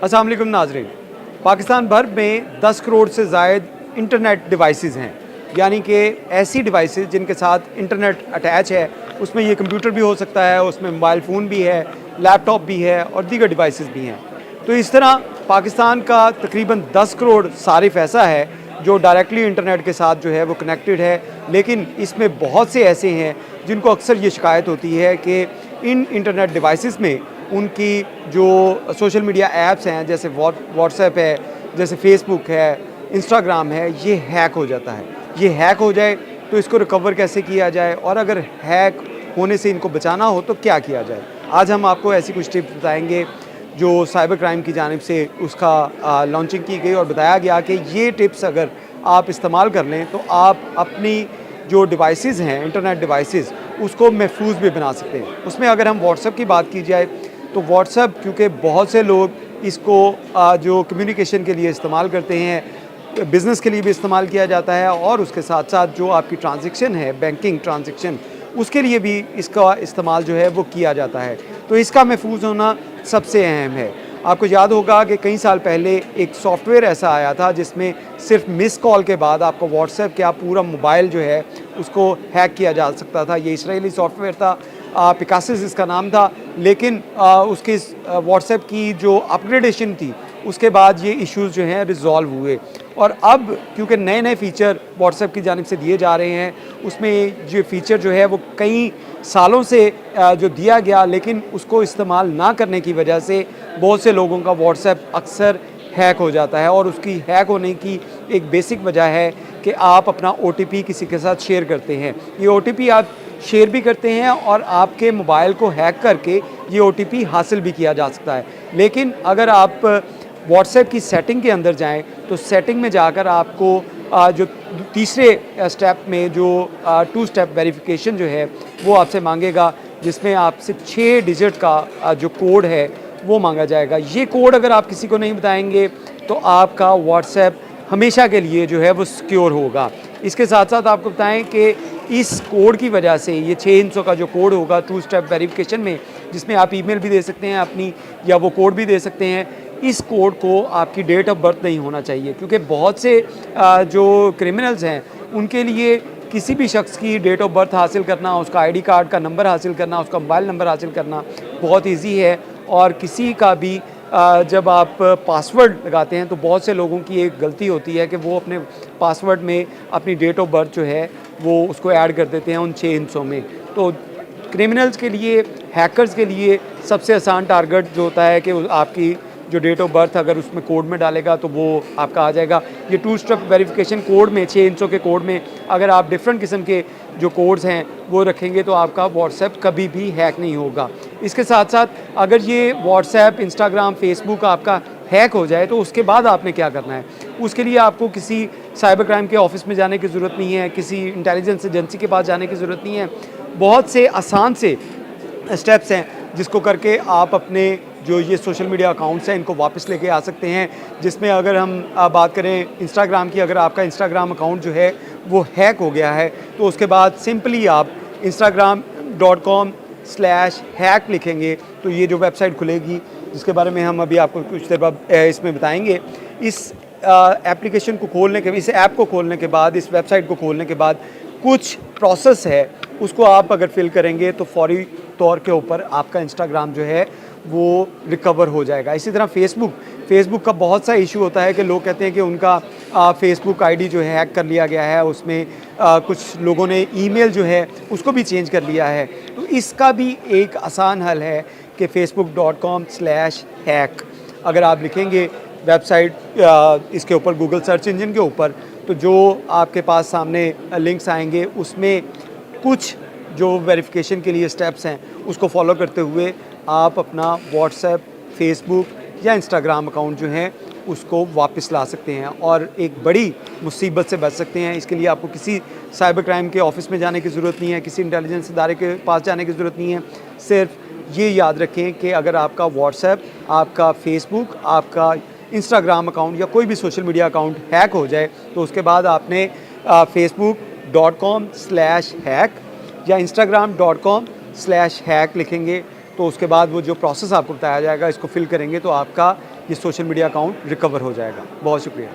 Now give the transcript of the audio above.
अस्सलाम वालेकुम नाज़रीन। पाकिस्तान भर में 10 करोड़ से ज़ायद इंटरनेट डिवाइसेस हैं, यानी कि ऐसी डिवाइसेस जिनके साथ इंटरनेट अटैच है। उसमें ये कंप्यूटर भी हो सकता है, उसमें मोबाइल फ़ोन भी है, लैपटॉप भी है और दीगर डिवाइसेस भी हैं। तो इस तरह पाकिस्तान का तकरीबन 10 करोड़ सारिफ ऐसा है जो डायरेक्टली इंटरनेट के साथ जो है वो कनेक्टेड है, लेकिन इसमें बहुत से ऐसे हैं जिनको अक्सर ये शिकायत होती है कि इन इंटरनेट डिवाइसेस में उनकी जो सोशल मीडिया ऐप्स हैं, जैसे व्हाट्सएप है, जैसे फेसबुक है, इंस्टाग्राम है, ये हैक हो जाता है। ये हैक हो जाए तो इसको रिकवर कैसे किया जाए, और अगर हैक होने से इनको बचाना हो तो क्या किया जाए। आज हम आपको ऐसी कुछ टिप्स बताएंगे जो साइबर क्राइम की जानिब से उसका लॉन्चिंग की गई और बताया गया कि ये टिप्स अगर आप इस्तेमाल कर लें तो आप अपनी जो डिवाइसेस हैं, इंटरनेट डिवाइसेस, उसको महफूज भी बना सकते हैं। उसमें अगर हम व्हाट्सएप की बात की जाए तो व्हाट्सएप, क्योंकि बहुत से लोग इसको जो कम्युनिकेशन के लिए इस्तेमाल करते हैं, बिज़नेस के लिए भी इस्तेमाल किया जाता है, और उसके साथ साथ जो आपकी ट्रांजैक्शन है, बैंकिंग ट्रांजैक्शन, उसके लिए भी इसका इस्तेमाल जो है वो किया जाता है। तो इसका महफूज होना सबसे अहम है। आपको याद होगा कि कई साल पहले एक सॉफ्टवेयर ऐसा आया था जिसमें सिर्फ मिस कॉल के बाद आपका व्हाट्सएप क्या पूरा मोबाइल जो है उसको हैक किया जा सकता था। ये इसराइली सॉफ्टवेयर था, पिकासिस इसका नाम था, लेकिन उसके व्हाट्सएप की जो अपग्रेडेशन थी उसके बाद ये इश्यूज़ जो हैं रिज़ॉल्व हुए। और अब क्योंकि नए नए फ़ीचर व्हाट्सएप की जानिब से दिए जा रहे हैं, उसमें जो फ़ीचर जो है वो कई सालों से जो दिया गया, लेकिन उसको इस्तेमाल ना करने की वजह से बहुत से लोगों का व्हाट्सएप अक्सर हैक हो जाता है। और उसकी हैक होने की एक बेसिक वजह है कि आप अपना OTP किसी के साथ शेयर करते हैं। ये OTP आप शेयर भी करते हैं और आपके मोबाइल को हैक करके ये OTP हासिल भी किया जा सकता है। लेकिन अगर आप व्हाट्सएप की सेटिंग के अंदर जाएं तो सेटिंग में जाकर आपको जो तीसरे स्टेप में जो 2 स्टेप वेरिफिकेशन जो है वो आपसे मांगेगा, जिसमें आपसे 6 डिजिट का जो कोड है वो मांगा जाएगा। ये कोड अगर आप किसी को नहीं बताएंगे तो आपका व्हाट्सएप हमेशा के लिए जो है वो सिक्योर होगा। इसके साथ साथ आपको बताएं कि इस कोड की वजह से ये 6 हिस्सों का जो कोड होगा 2 स्टेप वेरिफिकेशन में, जिसमें आप ईमेल भी दे सकते हैं अपनी, या वो कोड भी दे सकते हैं, इस कोड को आपकी डेट ऑफ बर्थ नहीं होना चाहिए, क्योंकि बहुत से जो क्रिमिनल्स हैं उनके लिए किसी भी शख्स की डेट ऑफ बर्थ हासिल करना, उसका ID कार्ड का नंबर हासिल करना, उसका मोबाइल नंबर हासिल करना बहुत ईजी है। और किसी का भी जब आप पासवर्ड लगाते हैं तो बहुत से लोगों की एक गलती होती है कि वो अपने पासवर्ड में अपनी डेट ऑफ बर्थ जो है वो उसको ऐड कर देते हैं उन 6 हिस्सों में। तो क्रिमिनल्स के लिए, हैकर्स के लिए सबसे आसान टारगेट जो होता है कि आपकी जो डेट ऑफ बर्थ अगर उसमें कोड में डालेगा तो वो आपका आ जाएगा। ये 2 स्टेप वेरिफिकेशन कोड में, 6 हिस्सों के कोड में अगर आप डिफरेंट किस्म के जो कोड्स हैं वो रखेंगे तो आपका व्हाट्सएप कभी भी हैक नहीं होगा। इसके साथ साथ अगर ये व्हाट्सएप, इंस्टाग्राम, फेसबुक आपका हैक हो जाए तो उसके बाद आपने क्या करना है। उसके लिए आपको किसी साइबर क्राइम के ऑफिस में जाने की ज़रूरत नहीं है, किसी इंटेलिजेंस एजेंसी के पास जाने की ज़रूरत नहीं है। बहुत से आसान से स्टेप्स हैं जिसको करके आप अपने जो ये सोशल मीडिया अकाउंट्स हैं इनको वापस लेके आ सकते हैं। जिसमें अगर हम बात करें इंस्टाग्राम की, अगर आपका इंस्टाग्राम अकाउंट जो है वो हैक हो गया है तो उसके बाद सिंपली आप instagram.com/hack लिखेंगे तो ये जो वेबसाइट खुलेगी, जिसके बारे में हम अभी आपको कुछ देर बाद इसमें बताएंगे। इस एप्लीकेशन को खोलने के, इस ऐप को खोलने के बाद, इस वेबसाइट को खोलने के बाद कुछ प्रोसेस है, उसको आप अगर फिल करेंगे तो फौरी तौर के ऊपर आपका इंस्टाग्राम जो है वो रिकवर हो जाएगा। इसी तरह फेसबुक का बहुत सा इशू होता है कि लोग कहते हैं कि उनका फेसबुक ID जो है हैक कर लिया गया है, उसमें कुछ लोगों ने ईमेल जो है उसको भी चेंज कर लिया है। तो इसका भी एक आसान हल है कि facebook.com/hack अगर आप लिखेंगे वेबसाइट इसके ऊपर गूगल सर्च इंजन के ऊपर, तो जो आपके पास सामने लिंक्स आएंगे उसमें कुछ जो वेरिफिकेशन के लिए स्टेप्स हैं उसको फॉलो करते हुए आप अपना व्हाट्सएप, फेसबुक या इंस्टाग्राम अकाउंट जो है उसको वापस ला सकते हैं और एक बड़ी मुसीबत से बच सकते हैं। इसके लिए आपको किसी साइबर क्राइम के ऑफिस में जाने की ज़रूरत नहीं है, किसी इंटेलिजेंस इदारे के पास जाने की ज़रूरत नहीं है। सिर्फ ये याद रखें कि अगर आपका व्हाट्सएप, आपका फेसबुक, आपका इंस्टाग्राम अकाउंट या कोई भी सोशल मीडिया अकाउंट हैक हो जाए तो उसके बाद आपने facebook.com/hack या instagram.com/hack लिखेंगे तो उसके बाद वो जो प्रोसेस आपको बताया जाएगा इसको फिल करेंगे तो आपका ये सोशल मीडिया अकाउंट रिकवर हो जाएगा। बहुत शुक्रिया।